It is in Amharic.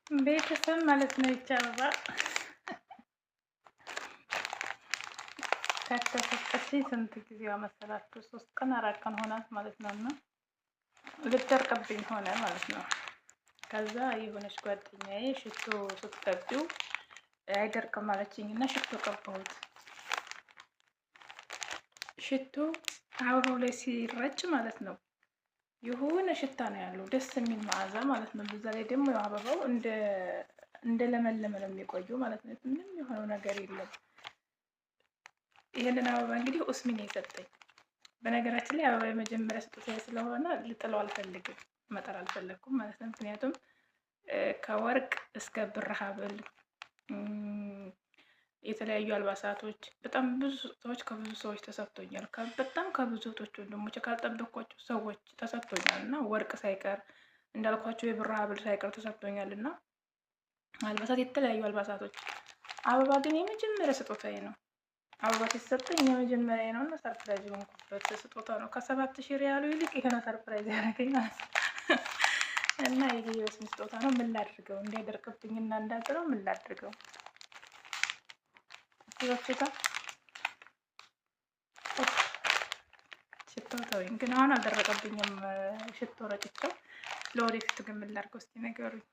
ቤተሰብ ማለት ነው። ይቺ አበባ ከተሰጠችኝ ስንት ጊዜዋ መሰላችሁ? 3 ቀን 4 ቀን ሆናት ማለት ነው። እና ልትደርቅብኝ ሆነ ማለት ነው። ከዛ የሆነች ጓደኛዬ ሽቶ ስትቀቢው አይደርቅም አለችኝ እና ሽቶ ቀባሁት። ሽቶ አበባው ላይ ሲረጭ ማለት ነው የሆነ ሽታ ነው ያለው፣ ደስ የሚል መዓዛ ማለት ነው። በዛ ላይ ደግሞ አበባው እንደ ለመለመ ነው የሚቆየው ማለት ነው። ምንም የሆነው ነገር የለም። ይሄንን አበባ እንግዲህ ኡስሚን የሰጠኝ። በነገራችን ላይ አበባ የመጀመሪያ ስጦታ ስለሆነ ልጥለው አልፈልግም፣ መጠር አልፈለግኩም ማለት ነው። ምክንያቱም ከወርቅ እስከ ብር ሀብል፣ የተለያዩ አልባሳቶች፣ በጣም ብዙ ስጦታዎች ከብዙ ሰዎች ተሰጥቶኛል። በጣም ከብዙ እህቶች ወንድሞች፣ ካልጠበቅኳቸው ሰዎች ተሰጥቶኛል እና ወርቅ ሳይቀር እንዳልኳቸው የብር ሀብል ሳይቀር ተሰጥቶኛል እና አልባሳት፣ የተለያዩ አልባሳቶች። አበባ ግን የመጀመሪያ ስጦታዬ ነው። አበባ ሲሰጠኝ የመጀመሪያ ነው እና ሰርፕራይዝ የሆንኩበት ስጦታ ነው። ከ7000 ሪያሉ ይልቅ የሆነ ሰርፕራይዝ ያደረገኝ ማለት ነው። እና ይሄ የወስም ስጦታ ነው። ምን ላድርገው? እንዳይደርቅብኝ እና እንዳጥረው ምን ላድርገው? ይወጣ ሽቶ ተወኝ። ግን አሁን አልደረቀብኝም ሽቶ ረጭቸው። ለወደፊቱ ግን ምን ላድርገው እስኪ ንገሩኝ።